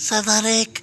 7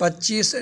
25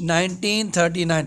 1939।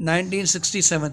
1967।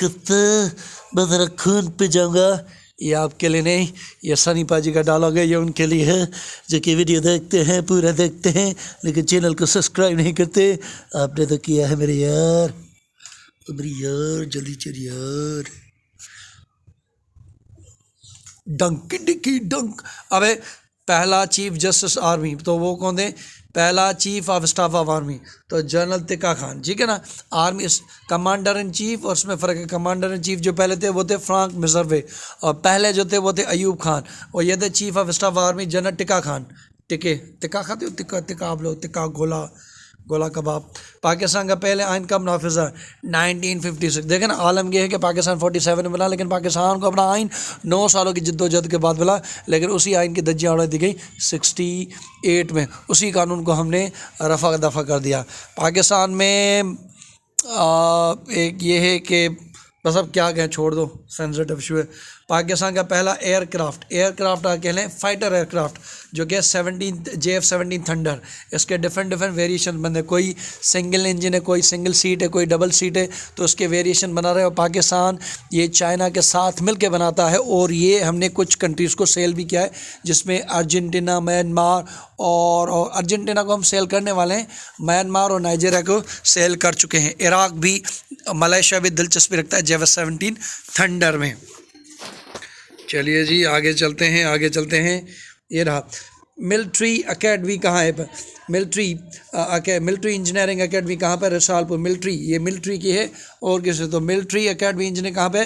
کتے میں ذرا خون پہ جاؤں گا. یہ آپ کے لیے نہیں، یہ سنی پاجی کا ڈائلاگ ہے، یہ ان کے لیے ہے جو کہ ویڈیو دیکھتے ہیں، پورا دیکھتے ہیں لیکن چینل کو سبسکرائب نہیں کرتے. آپ نے تو کیا ہے میرے یار، میری یار جلدی چل یار. ڈنک ڈکی ڈنک. ابے پہلا چیف جسٹس آرمی تو وہ کون تھے؟ پہلا chief of staff of army تو جنرل تقا خان، ٹھیک ہے نا. آرمی کمانڈر ان چیف، اور اس میں فرق ہے. کمانڈر ان چیف جو پہلے تھے وہ تھے فرانک مزروے، اور پہلے جو تھے وہ تھے ایوب خان، اور یہ تھے chief of staff army general Tikka Khan. Tikka کھاتے ہو؟ تکا آپ لوگ، تکا گولا کباب. پاکستان کا پہلے آئین کب نافذ ہے؟ 1956. دیکھیں نا، عالم یہ ہے کہ پاکستان 47 میں بنا، لیکن پاکستان کو اپنا آئین 9 سالوں کی جد و جہد کے بعد ملا، لیکن اسی آئین کی دھجیاں اڑا دی گئی 68 میں. اسی قانون کو ہم نے رفع دفع کر دیا. پاکستان میں ایک یہ ہے کہ بس اب کیا کہیں، چھوڑ دو، سینسٹیو ایشو ہے. پاکستان کا پہلا ایئر کرافٹ کہہ لیں فائٹر ایئر کرافٹ جو کہ JF-17 تھنڈر. اس کے ڈفرینٹ ویریشن بنے، کوئی سنگل انجن ہے، کوئی سنگل سیٹ ہے، کوئی ڈبل سیٹ ہے، تو اس کے ویریشن بنا رہے. اور پاکستان یہ چائنا کے ساتھ مل کے بناتا ہے، اور یہ ہم نے کچھ کنٹریز کو سیل بھی کیا ہے، جس میں ارجنٹینا، میانمار، اور ارجنٹینا کو ہم سیل کرنے والے ہیں، میانمار اور نائجیریا کو سیل کر چکے ہیں. عراق بھی، ملائیشیا بھی دلچسپی رکھتا ہے JF-17 تھنڈر میں. چلیے جی آگے چلتے ہیں. یہ رہا ملٹری اکیڈمی کہاں ہے؟ ملٹری انجینئرنگ اکیڈمی کہاں پہ؟ رسال پور. ملٹری، یہ ملٹری کی ہے اور کس ہے؟ تو ملٹری اکیڈمی انجینئرنگ کہاں پہ؟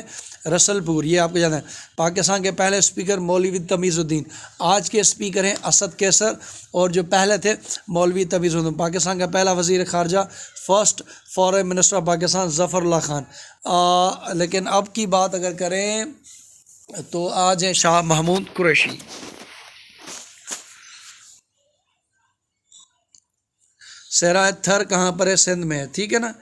رسل پور. یہ آپ کو جانا ہے. پاکستان کے پہلے اسپیکر مولوی تمیز الدین. آج کے اسپیکر ہیں اسد کیسر، اور جو پہلے تھے مولوی تمیز الدین. پاکستان کا پہلا وزیر خارجہ، first foreign minister of Pakistan, Zafarullah Khan. لیکن اب کی بات اگر کریں تو آج ہے شاہ محمود قریشی. صحرائے تھر کہاں پر ہے؟ سندھ میں ہے، ٹھیک ہے نا.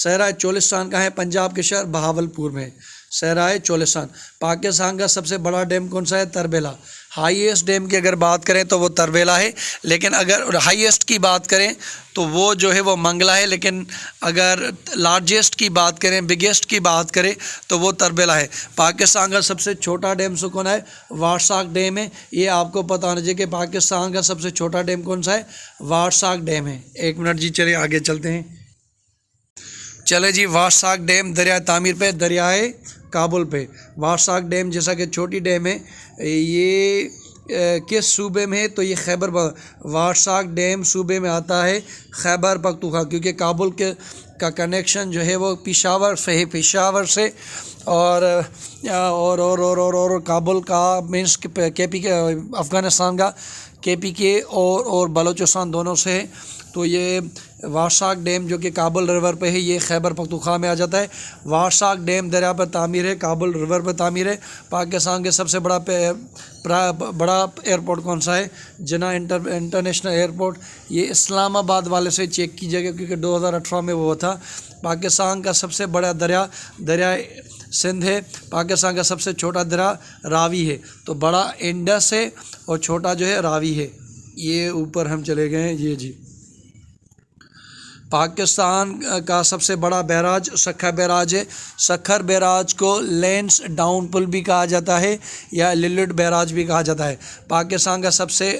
صحرائے چولستان کہاں ہے؟ پنجاب کے شہر بہاولپور میں. صحرائے چولستان. پاکستان کا سب سے بڑا ڈیم کون سا ہے؟ تربیلا. ہائیسٹ ڈیم کی اگر بات کریں تو وہ تربیلا ہے، لیکن اگر ہائیسٹ کی بات کریں تو وہ جو ہے وہ منگلا ہے، لیکن اگر لارجسٹ کی بات کریں، بگیسٹ کی بات کریں تو وہ تربیلا ہے. پاکستان کا سب سے چھوٹا ڈیم کون ہے؟ وارساگ ڈیم ہے. یہ آپ کو پتہ ہونا چاہیے کہ پاکستان کا سب سے چھوٹا ڈیم کون سا ہے؟ وارساگ ڈیم ہے. 1 منٹ جی، چلے آگے چلتے ہیں. چلے جی، وارساگ ڈیم دریائے تعمیر پہ، دریائے کابل پہ. وارساگ ڈیم جیسا کہ چھوٹی ڈیم ہے، یہ کس صوبے میں ہے؟ تو یہ وارساگ ڈیم صوبے میں آتا ہے خیبر پختونخوا، کیونکہ کابل کا کنیکشن جو ہے وہ پشاور سے ہے، پشاور سے، اور کابل کا مینس KP کے، افغانستان کا KPK اور بلوچستان دونوں سے ہے. تو یہ وارساگ ڈیم جو کہ کابل ریور پہ ہے، یہ خیبر پختونخوا میں آ جاتا ہے. وارساگ ڈیم دریا پر تعمیر ہے، کابل ریور پہ تعمیر ہے. پاکستان کے سب سے بڑا ایئرپورٹ کون سا ہے؟ جناح انٹرنیشنل ایئرپورٹ. یہ اسلام آباد والے سے چیک کیجیے گا کیونکہ 2018 میں وہ تھا. پاکستان کا سب سے بڑا دریا سندھ ہے. پاکستان کا سب سے چھوٹا دریا راوی ہے. تو بڑا انڈس ہے اور چھوٹا جو ہے راوی ہے. یہ اوپر ہم چلے گئے ہیں. یہ جی، پاکستان کا سب سے بڑا بیراج سکھر بیراج ہے. سکھر بیراج کو لینس ڈاؤن پل بھی کہا جاتا ہے یا للٹ بیراج بھی کہا جاتا ہے. پاکستان کا سب سے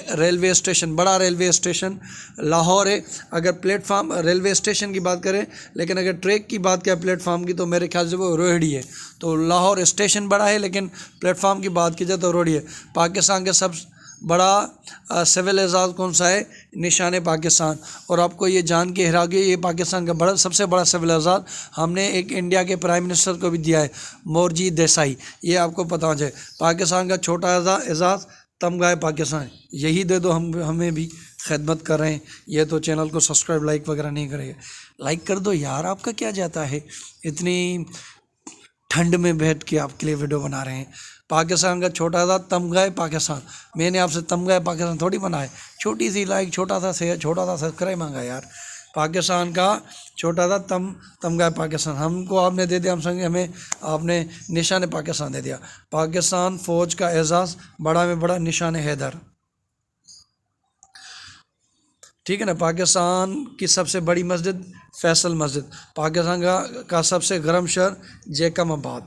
بڑا ریلوے اسٹیشن لاہور ہے. اگر پلیٹ فارم ریلوے اسٹیشن کی بات کریں، لیکن اگر ٹریک کی بات کریں پلیٹ فارم کی، تو میرے خیال سے وہ روہڑی ہے. تو لاہور اسٹیشن بڑا ہے، لیکن پلیٹ فارم کی بات کی جائے تو روہڑی ہے. پاکستان کا سب بڑا سول اعزاز کون سا ہے؟ نشان پاکستان. اور آپ کو یہ جان کے حیرانی، یہ پاکستان کا سب سے بڑا سول اعزاز ہم نے ایک انڈیا کے پرائم منسٹر کو بھی دیا ہے، مورجی دیسائی. یہ آپ کو پتہ ہو جائے. پاکستان کا چھوٹا اعزاز تمغہ پاکستان. یہی دے دو، ہمیں بھی خدمت کر رہے ہیں. یہ تو چینل کو سبسکرائب لائک وغیرہ نہیں کرے گا، لائک کر دو یار. آپ کا کیا جاتا ہے؟ اتنی ٹھنڈ میں بیٹھ کے آپ کے لیے ویڈیو بنا رہے ہیں. پاکستان کا چھوٹا سا تمغہ پاکستان. میں نے آپ سے تمغہ پاکستان تھوڑی بنایا، چھوٹی سی لائک، چھوٹا سا سبسکرائب مانگا یار. پاکستان کا چھوٹا سا تمغہ پاکستان ہم کو آپ نے دے دیا، ہمیں آپ نے نشان پاکستان دے دیا. پاکستان فوج کا اعزاز بڑا میں بڑا نشان حیدر. ٹھیک ہے نا. پاکستان کی سب سے بڑی مسجد فیصل مسجد. پاکستان کا سب سے گرم شہر جیکم آباد.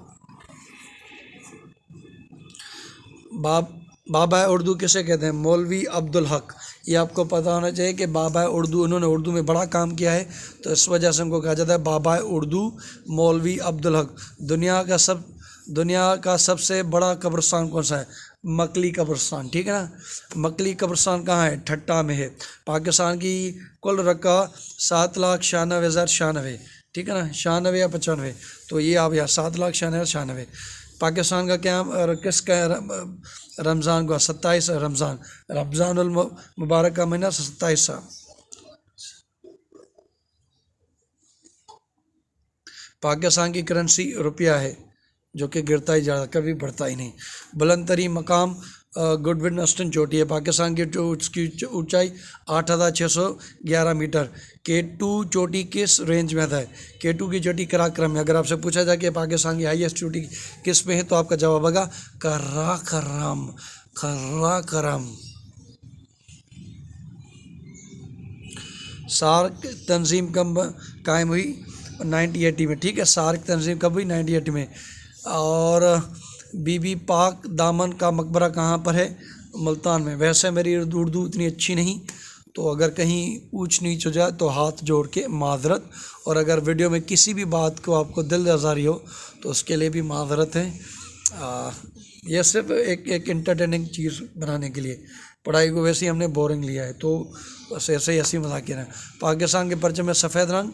بابا اردو کسے کہتے ہیں؟ مولوی عبدالحق. یہ آپ کو پتہ ہونا چاہیے کہ بابا اردو، انہوں نے اردو میں بڑا کام کیا ہے، تو اس وجہ سے ان کو کہا جاتا ہے بابا اردو مولوی عبدالحق. دنیا کا سب سے بڑا قبرستان کون سا ہے؟ مکلی قبرستان. ٹھیک ہے نا. مکلی قبرستان کہاں ہے؟ ٹھٹا میں ہے. پاکستان کی کل رقعہ 7,96,096. ٹھیک ہے نا، 96 یا 95. تو یہ آپ یہاں 7,96,096. پاکستان کا کیا کس کا رمضان کو 27 رمضان المبارک کا مہینہ 27. پاکستان کی کرنسی روپیہ ہے، جو کہ گرتا ہی جا رہا، کبھی بڑھتا ہی نہیں. بلند ترین مقام گڈون اسٹن چوٹی ہے. پاکستان کی اس کی اونچائی 8,611 میٹر. K2 چوٹی کس رینج میں آتا ہے؟ K2 کی چوٹی کراکرم میں. اگر آپ سے پوچھا جائے کہ پاکستان کی ہائیسٹ چوٹی کس میں ہے تو آپ کا جواب ہوگا کراکرم. سارک تنظیم کب قائم ہوئی؟ 1980 میں. ٹھیک ہے، سارک تنظیم کب ہوئی؟ 1980 میں. اور بی بی پاک دامن کا مقبرہ کہاں پر ہے؟ ملتان میں. ویسے میری اردو اتنی اچھی نہیں، تو اگر کہیں اونچ نیچ ہو جائے تو ہاتھ جوڑ کے معذرت. اور اگر ویڈیو میں کسی بھی بات کو آپ کو دل آزاری ہو تو اس کے لیے بھی معذرت ہے. یہ صرف ایک انٹرٹیننگ چیز بنانے کے لیے. پڑھائی کو ویسے ہی ہم نے بورنگ لیا ہے، تو بس ایسے ہی ہنسی مذاق کر. پاکستان کے پرچم میں سفید رنگ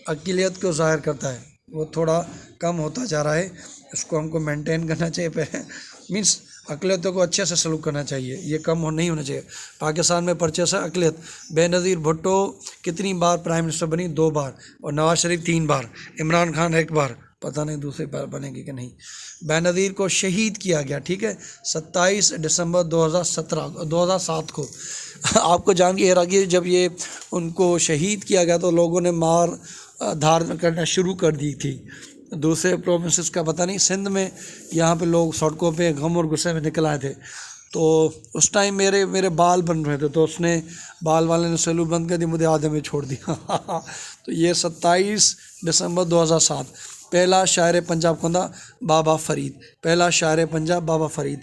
اقلیت کو ظاہر کرتا ہے. وہ تھوڑا کم ہوتا جا رہا ہے، اس کو ہم کو مینٹین کرنا چاہیے پہلے. مینس اقلیتوں کو اچھے سے سلوک کرنا چاہیے، یہ کم نہیں ہونا چاہیے. پاکستان میں پرچم سے اقلیت. بےنظیر بھٹو کتنی بار پرائم منسٹر بنی؟ 2 بار. اور نواز شریف 3 بار. عمران خان 1 بار. پتہ نہیں دوسری بار بنے گی کہ نہیں. بےنظیر کو شہید کیا گیا، ٹھیک ہے، 27 دسمبر 2007 کو. آپ کو جان کے حیرانی ہے، جب یہ ان کو شہید کیا گیا تو لوگوں نے مار دھار کرنا شروع کر دی تھی. دوسرے پروونسز کا پتہ نہیں. سندھ میں یہاں پہ لوگ سڑکوں پہ غم اور غصے میں نکل آئے تھے، تو اس ٹائم میرے بال بن رہے تھے، تو اس نے بال والے نے سیلو بند کر دی، مجھے آدھے میں چھوڑ دیا. تو یہ 27 دسمبر 2007. پہلا شاعر پنجاب کون تھا؟ بابا فرید. پہلا شاعر پنجاب بابا فرید.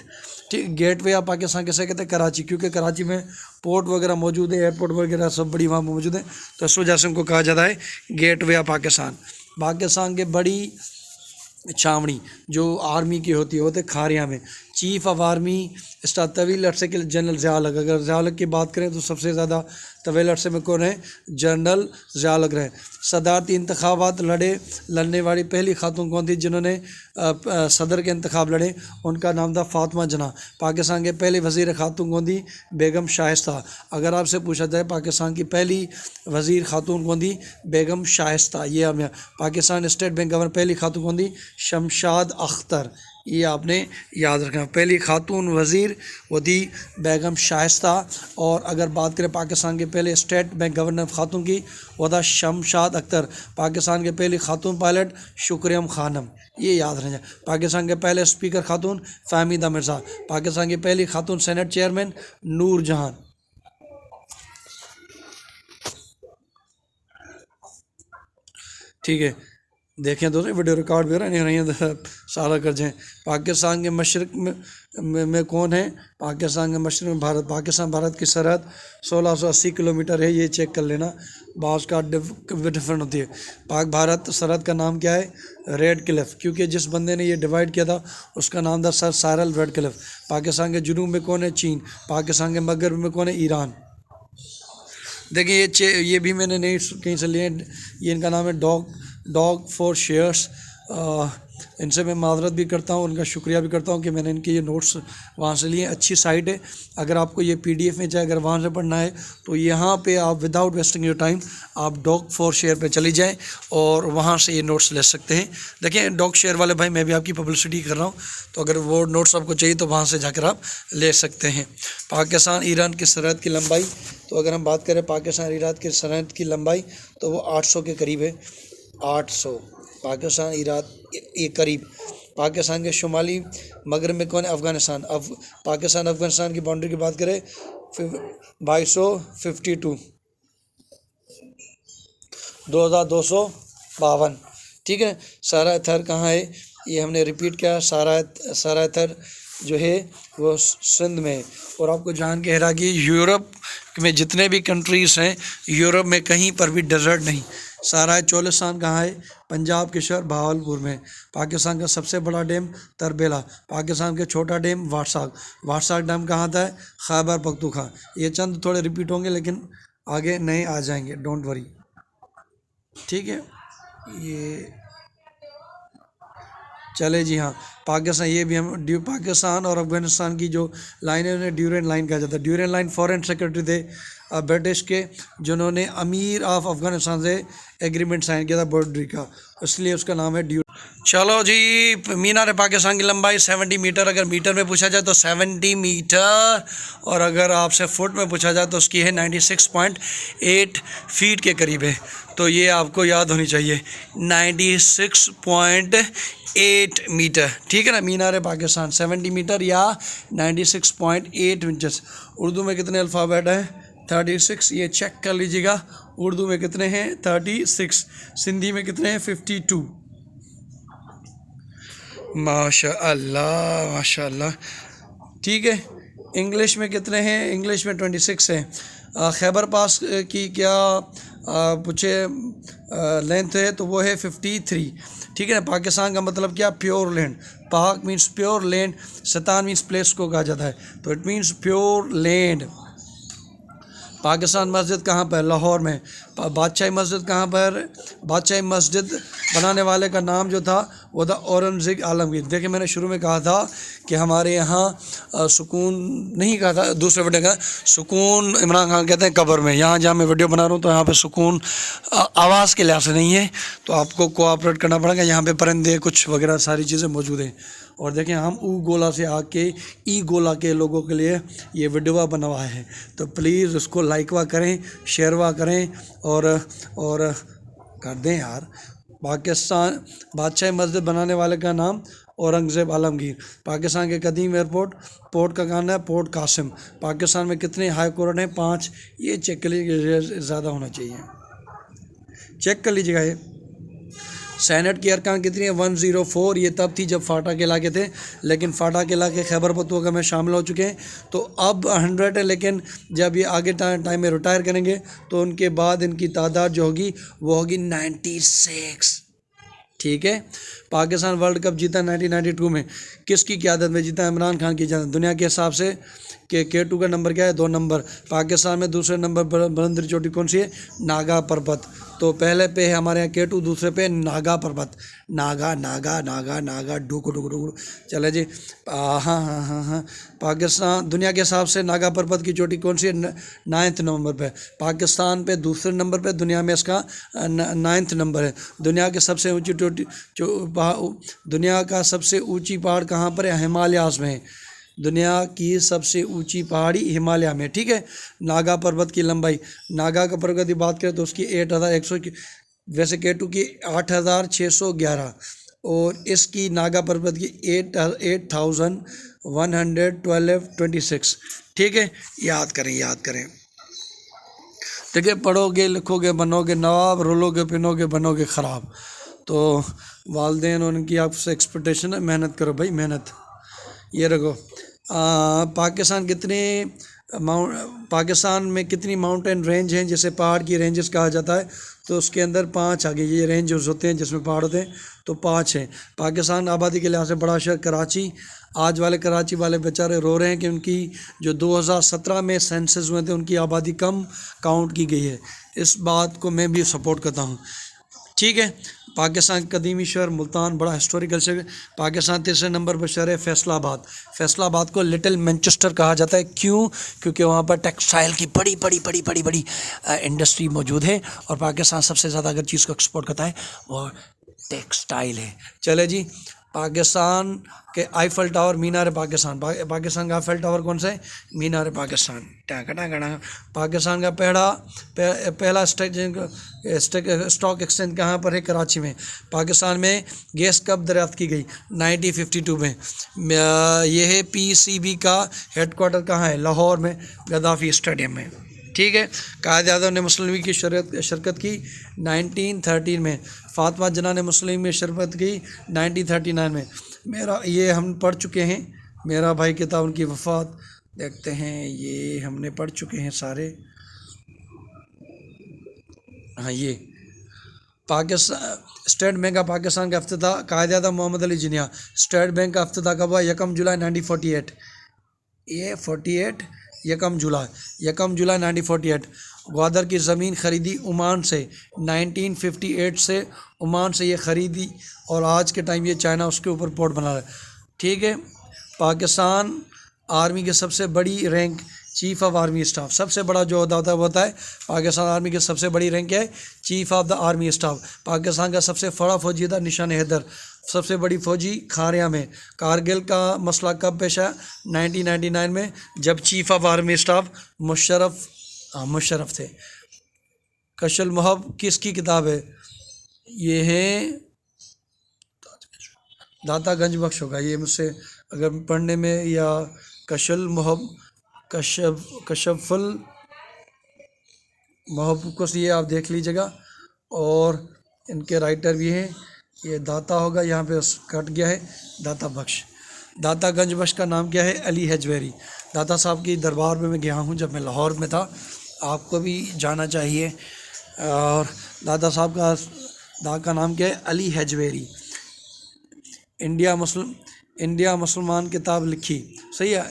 ٹھیک. گیٹ وے آف پاکستان کیسے کہتے ہیں؟ کراچی. کیونکہ کراچی میں پورٹ وغیرہ موجود ہے، ایئرپورٹ وغیرہ سب بڑی وہاں موجود ہے، تو اس وجہ سے ان کو کہا جاتا ہے gateway of Pakistan. Pakistan کے بڑی چھاونی جو آرمی کی ہوتی ہے وہ ہوتے کھاریاں میں. چیف آف آرمی اسٹاف طویل عرصے کے جنرل ضیاء الحق. اگر ضیاء الحق کی بات کریں تو سب سے زیادہ طویل عرصے میں کون ہے؟ جنرل ضیاء الحق رہے. صدارتی انتخابات لڑنے والی پہلی خاتون کون تھی جنہوں نے صدر کے انتخاب لڑے؟ ان کا نام تھا فاطمہ جناح. پاکستان کے پہلی وزیر خاتون کون تھی؟ بیگم شائستہ. اگر آپ سے پوچھا جائے پاکستان کی پہلی وزیر خاتون کون تھی؟ بیگم شائستہ. یہ ہمیں پاکستان اسٹیٹ بینک گورنر پہلی خاتون کون تھی؟ شمشاد اختر. یہ آپ نے یاد رکھنا. پہلی خاتون وزیر وہ تھی بیگم شائستہ. اور اگر بات کریں پاکستان کے پہلے اسٹیٹ بینک گورنر خاتون کی، وہ تھا شمشاد اختر. پاکستان کے پہلی خاتون پائلٹ شکریم خانم. یہ یاد رکھنا. پاکستان کے پہلے اسپیکر خاتون فہمیدہ مرزا. پاکستان کی پہلی خاتون سینٹ چیئرمین نور جہاں. ٹھیک ہے، دیکھیں دوستوں ویڈیو ریکارڈ بھی ہو رہا ہے، نہیں ہو رہی ہے سارا کر جائیں. پاکستان کے مشرق میں کون ہے؟ پاکستان کے مشرق میں بھارت. پاکستان بھارت کی سرحد 1680 کلومیٹر ہے. یہ چیک کر لینا، بعض کا ڈفرینٹ ہوتی ہے. پاک بھارت سرحد کا نام کیا ہے؟ ریڈ کلف. کیونکہ جس بندے نے یہ ڈیوائڈ کیا تھا اس کا نام تھا سر سائرل ریڈ کلف. پاکستان کے جنوب میں کون ہے؟ چین. پاکستان کے مغرب میں کون ہے؟ ایران. دیکھیں یہ بھی میں نے نہیں کہیں سے لیے. یہ ان کا نام ہے ڈاگ فور شیئرس. ان سے میں معذرت بھی کرتا ہوں، ان کا شکریہ بھی کرتا ہوں کہ میں نے ان کے یہ نوٹس وہاں سے لیے. اچھی سائٹ ہے. اگر آپ کو یہ PDF میں چاہے اگر وہاں سے پڑھنا ہے تو یہاں پہ آپ وداؤٹ ویسٹنگ یور ٹائم آپ ڈاگ فور شیئر پہ چلی جائیں اور وہاں سے یہ نوٹس لے سکتے ہیں. دیکھیں ڈاگ شیئر والے بھائی، میں بھی آپ کی پبلسٹی کر رہا ہوں، تو اگر وہ نوٹس آپ کو چاہیے تو وہاں سے جا کر آپ لے سکتے ہیں. پاکستان ایران کی سرحد کی لمبائی، تو اگر ہم بات کریں پاکستان ایران کی سرحد کی لمبائی تو وہ 800 کے قریب ہے. 800. پاکستان ایران یہ قریب. پاکستان کے شمالی مغرب میں کون ہے؟ افغانستان. پاکستان افغانستان کی باؤنڈری کی بات کریں 2252. 2252. ٹھیک ہے. سارا تھر کہاں ہے؟ یہ ہم نے ریپیٹ کیا. سارا تھر جو ہے وہ سندھ میں. اور آپ کو جان کے حیرانی کہ یورپ میں جتنے بھی کنٹریز ہیں، یورپ میں کہیں پر بھی ڈیزرٹ نہیں. سارا چولستان کہاں ہے؟ پنجاب کے شہر بہاولپور میں. پاکستان کا سب سے بڑا ڈیم تربیلا. پاکستان کا چھوٹا ڈیم واٹساگ ڈیم کہاں تھا ہے؟ خیبر پختونخوا. یہ چند تھوڑے ریپیٹ ہوں گے لیکن آگے نئے آ جائیں گے، ڈونٹ وری. ٹھیک ہے. یہ چلے جی ہاں. پاکستان، یہ بھی ہم پاکستان اور افغانستان کی جو لائن ہے انہیں ڈیورینڈ لائن کہا جاتا ہے. ڈیورینڈ لائن فارن سیکرٹری تھے برٹش کے، جنہوں نے امیر آف افغانستان سے ایگریمنٹ سائن کیا تھا باؤنڈری کا، اس لیے اس کا نام ہے چلو جی. مینار پاکستان کی لمبائی 70 میٹر. اگر میٹر میں پوچھا جائے تو 70 میٹر، اور اگر آپ سے فٹ میں پوچھا جائے تو اس کی ہے 96.8 فیٹ کے قریب ہے. تو یہ آپ کو یاد ہونی چاہیے، 96.8 میٹر. ٹھیک ہے نا. مینار پاکستان 70 میٹر یا 96.8 انچز. اردو میں کتنے الفابیٹ ہیں؟ 36. یہ چیک کر لیجیے گا. اردو میں کتنے ہیں؟ 36. سندھی میں کتنے ہیں؟ 52. ماشاء اللہ ماشاء اللہ. ٹھیک ہے. انگلش میں کتنے ہیں؟ انگلش میں 26 ہیں. خیبر پاس کی کیا پوچھے لینتھ ہے تو وہ ہے 53. ٹھیک ہے نا. پاکستان کا مطلب کیا؟ Pure land. Pak means pure land, stan means place کو کہا جاتا ہے، تو it means pure land. Pakistan مسجد کہاں پر؟ لاہور میں. بادشاہی مسجد کہاں پر؟ بادشاہی مسجد بنانے والے کا نام جو تھا وہ تھا اورنگزیب عالمگیر. دیکھیں میں نے شروع میں کہا تھا کہ ہمارے یہاں سکون نہیں کہا تھا، دوسرے ویڈیو کا سکون عمران خان کہتے ہیں قبر میں. یہاں جہاں میں ویڈیو بنا رہا ہوں تو یہاں پہ سکون آواز کے لحاظ سے نہیں ہے، تو آپ کو کوآپریٹ کرنا پڑے گا. یہاں پہ پرندے کچھ وغیرہ ساری چیزیں موجود ہیں. اور دیکھیں ہم او گولا سے آ کے ای گولا کے لوگوں کے لیے یہ ویڈیو بنوایا ہے، تو پلیز اس کو لائک وا کریں، شیئر وا کریں اور کر دیں یار. پاکستان بادشاہی مسجد بنانے والے کا نام اورنگزیب عالمگیر. پاکستان کے قدیم ایئرپورٹ پورٹ کا کہنا ہے پورٹ قاسم. پاکستان میں کتنے ہائی کورٹ ہیں؟ 5. یہ چیک کر لیجیے، زیادہ ہونا چاہیے، چیک کر لیجیے گا. یہ سینٹ کی ارکان کتنی ہے؟ 104. یہ تب تھی جب فاٹا کے علاقے تھے، لیکن فاٹا کے علاقے خیبر پختونخوا میں شامل ہو چکے ہیں، تو اب 100 ہے. لیکن جب یہ آگے ٹائم میں ریٹائر کریں گے تو ان کے بعد ان کی تعداد جو ہوگی وہ ہوگی 96. ٹھیک ہے. پاکستان ورلڈ کپ جیتا 1992 میں، کس کی قیادت میں جیتا؟ عمران خان کی قیادت. دنیا کے حساب سے کہ K2 کا نمبر کیا ہے؟ 2 نمبر. پاکستان میں دوسرے نمبر پر بلندری چوٹی کون سی ہے؟ ناگا پربت. تو پہلے پہ ہے ہمارے یہاں K2، دوسرے پہ ناگا پربت. ناگا ڈوکو. چلے جی. ہاں. پاکستان دنیا کے حساب سے ناگا پربت کی چوٹی کون سی ہے؟ 9 نمبر پہ. پاکستان پہ دوسرے نمبر پہ، دنیا میں اس کا 9 نمبر ہے. دنیا کے سب سے اونچی دنیا کا سب سے اونچی پہاڑ کہاں پر ہے؟ ہمالیاز میں. دنیا کی سب سے اونچی پہاڑی ہمالیہ میں. ٹھیک ہے. ناگا پربت کی لمبائی، ناگا کا پربت کی بات کریں تو اس کی 8100 کی، ویسے K2 کی 8611، اور اس کی ناگا پربت کی 8126. ٹھیک ہے. یاد کریں. دیکھیں پڑھو گے لکھو گے بنو گے نواب، رولو گے پنو گے بنو گے خراب. تو والدین ان کی آپ سے ایکسپیکٹیشن ہے، محنت کرو بھائی، محنت. یہ رکھو. پاکستان میں کتنی ماؤنٹین رینج ہیں جسے پہاڑ کی رینجز کہا جاتا ہے؟ تو اس کے اندر 5 آ گئی. یہ رینجز ہوتے ہیں جس میں پہاڑ ہوتے ہیں، تو 5 ہیں. پاکستان آبادی کے لحاظ سے بڑا شہر کراچی. آج والے کراچی والے بیچارے رو رہے ہیں کہ ان کی جو 2017 میں سینسز ہوئے تھے ان کی آبادی کم کاؤنٹ کی گئی ہے. اس بات کو میں بھی سپورٹ کرتا ہوں. ٹھیک ہے. پاکستان قدیمی شہر ملتان، بڑا ہسٹوریکل شہر. پاکستان تیسرے نمبر پر شہر ہے فیصل آباد. فیصل آباد کو لٹل مینچسٹر کہا جاتا ہے. کیوں؟ کیونکہ وہاں پر ٹیکسٹائل کی بڑی انڈسٹری موجود ہے، اور پاکستان سب سے زیادہ اگر چیز کو ایکسپورٹ کرتا ہے وہ ٹیکسٹائل ہے. چلے جی. پاکستان کے آئیفل ٹاور، مینار پاکستان. پاکستان کا آئیفل ٹاور کون سا ہے؟ مینار پاکستان. پاکستان کا پہلا اسٹاک ایکسچینج کہاں پر ہے؟ کراچی میں. پاکستان میں گیس کب دریافت کی گئی؟ 1952 میں. یہ ہے PCB کا ہیڈ کوارٹر کہاں ہے؟ لاہور میں، گدافی اسٹیڈیم میں. ٹھیک ہے. قائد اعظم نے مسلم لیگ کی شرکت کی 1913 میں. فاطمہ جناح نے مسلم لیگ میں شرکت کی 1939 میں. یہ ہم پڑھ چکے ہیں. میرا بھائی کتاب ان کی وفات دیکھتے ہیں، یہ ہم نے پڑھ چکے ہیں سارے. ہاں، یہ Pakistan state bank of Pakistan کا افتتاح قائد اعظم محمد علی جناح. اسٹیٹ بینک کا افتتاح کب ہوا؟ 1 جولائی 1948. یہ 48 1 جولائی 1948. گوادر کی زمین خریدی عمان سے 1958 سے. عمان سے یہ خریدی اور آج کے ٹائم یہ چائنا اس کے اوپر پورٹ بنا رہا ہے. ٹھیک ہے. پاکستان آرمی کی سب سے بڑی rank chief of army staff. سب سے بڑا جو عہدہ ہوتا ہے وہ ہوتا ہے پاکستان آرمی کی سب سے بڑی رینک ہے chief of the army staff. Pakistan کا سب سے بڑا فوجی تھا نشان حیدر. سب سے بڑی فوجی کھاریاں میں. کارگل کا مسئلہ کب پیش آیا؟ 1999 میں، جب chief of army staff Musharraf تھے. کش المحب کس کی کتاب ہے؟ یہ ہے داتا گنج بخش ہوگا. یہ مجھ سے اگر پڑھنے میں، یا کش المحب کشف المحب کو یہ آپ دیکھ لیجیے گا. اور ان کے رائٹر بھی ہیں. یہ داتا ہوگا، یہاں پہ کٹ گیا ہے داتا بخش. داتا گنج بخش کا نام کیا ہے؟ علی حجویری. داتا صاحب کی دربار میں گیا ہوں جب میں لاہور میں تھا. آپ کو بھی جانا چاہیے. اور داتا صاحب کا نام کیا ہے؟ علی حجویری. انڈیا مسلمان کتاب لکھی. صحیح ہے.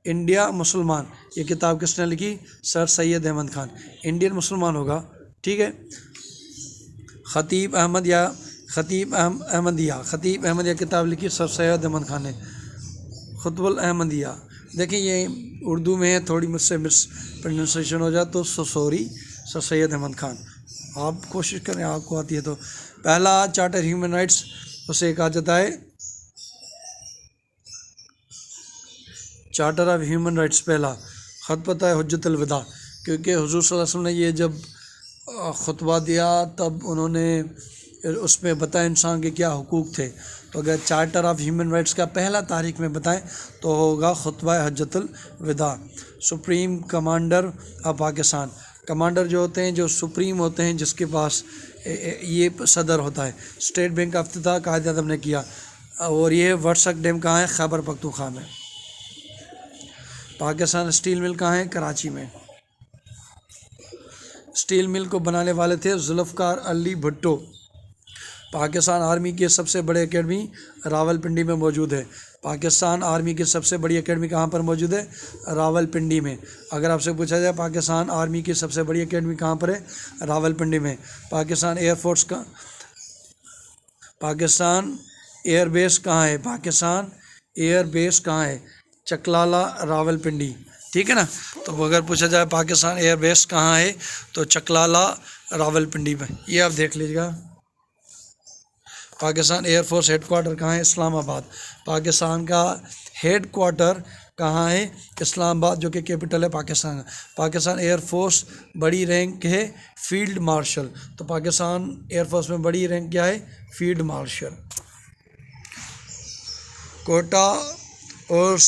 انڈیا مسلمان یہ کتاب کس نے لکھی؟ سر سید احمد خان. انڈین مسلمان ہوگا. ٹھیک ہے. خطیب احمدیہ کتاب لکھی سر سید احمد خان نے. خطب الاحمدیہ. دیکھیں یہ اردو میں ہے، تھوڑی مجھ سے مس پروننسیشن ہو جائے تو سوری. سر سید احمد خان. آپ کوشش کریں، آپ کو آتی ہے تو. پہلا چارٹر ہیومن رائٹس اسے کہا جاتا ہے چارٹر آف ہیومن رائٹس. پہلا خطبہ حجت الوداع، کیونکہ حضور صلی اللہ علیہ وسلم نے یہ جب خطبہ دیا تب انہوں نے اس میں بتایا انسان کے کیا حقوق تھے. تو اگر چارٹر آف ہیومن رائٹس کا پہلا تاریخ میں بتائیں تو ہوگا خطبہ حجت الوداع. Supreme commander of Pakistan. Commander جو ہوتے ہیں، جو سپریم ہوتے ہیں، جس کے پاس یہ صدر ہوتا ہے. اسٹیٹ بینک کا افتتاح قائد اعظم نے کیا. اور یہ ورسک ڈیم کہاں ہے؟ خیبر پختونخوا میں. پاکستان اسٹیل مل کہاں ہے؟ کراچی میں. اسٹیل مل کو بنانے والے تھے ذوالفقار علی بھٹو. پاکستان آرمی کی سب سے بڑی اکیڈمی راول پنڈی میں موجود ہے. پاکستان آرمی کی سب سے بڑی اکیڈمی کہاں پر موجود ہے؟ راول پنڈی میں. اگر آپ سے پوچھا جائے پاکستان آرمی کی سب سے بڑی اکیڈمی کہاں پر ہے؟ راول پنڈی میں. پاکستان ایئر فورس کا پاکستان ایئر بیس کہاں ہے؟ پاکستان ایئر بیس کہاں ہے؟ چکلالہ راول پنڈی. ٹھیک ہے نا. تو اگر پوچھا جائے پاکستان ایئر بیس کہاں ہے تو چکلالہ راول پنڈی میں. یہ آپ دیکھ لیجیے گا. Pakistan air force headquarters کہاں ہے؟ اسلام آباد. پاکستان کا ہیڈ کوارٹر کہاں ہے؟ اسلام آباد، جو کہ کیپٹل ہے پاکستان کا. پاکستان ایئر فورس بڑی رینک ہے فیلڈ مارشل. تو پاکستان ایئر فورس میں بڑی رینک کیا ہے؟ Field marshal. کوٹا اور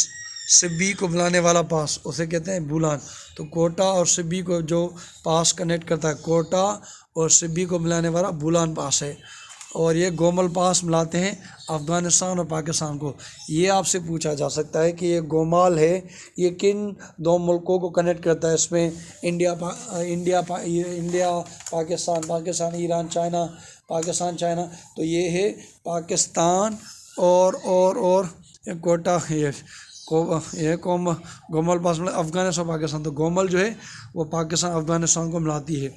سبی کو ملانے والا پاس اسے کہتے ہیں بولان. تو کوٹا اور سبی کو جو پاس کنیکٹ کرتا ہے، کوٹا اور سبی کو ملانے والا بولان پاس ہے. اور یہ گومل پاس ملاتے ہیں افغانستان اور پاکستان کو. یہ آپ سے پوچھا جا سکتا ہے کہ یہ گومال ہے یہ کن دو ملکوں کو کنیکٹ کرتا ہے؟ اس میں India Pakistan Iran China, Pakistan China. تو یہ ہے پاکستان اور کوٹا. یہ گومل پاس افغانستان اور پاکستان. تو گومل جو ہے وہ پاکستان افغانستان کو ملاتی ہے.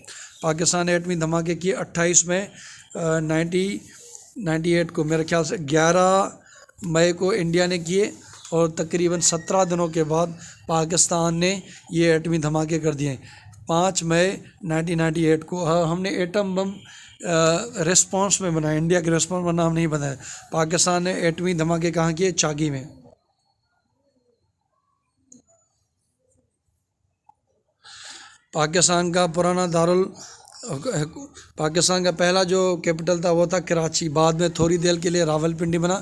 پاکستان نے ایٹمی دھماکے کیے 28 میں 1998 کو. میرے خیال سے 11 مئی کو انڈیا نے کیے اور تقریباً 17 دنوں کے بعد پاکستان نے یہ ایٹمی دھماکے کر دیے. 5 مئی 1998 کو ہم نے ایٹم بم ریسپانس میں بنایا. انڈیا کے ریسپانس میں ہم نہیں بنایا. پاکستان نے ایٹمی دھماکے کہاں کیے؟ چاگی میں. پاکستان کا پرانا پاکستان کا پہلا جو کیپٹل تھا وہ تھا کراچی. بعد میں تھوڑی دیر کے لیے راول پنڈی بنا.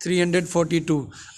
342।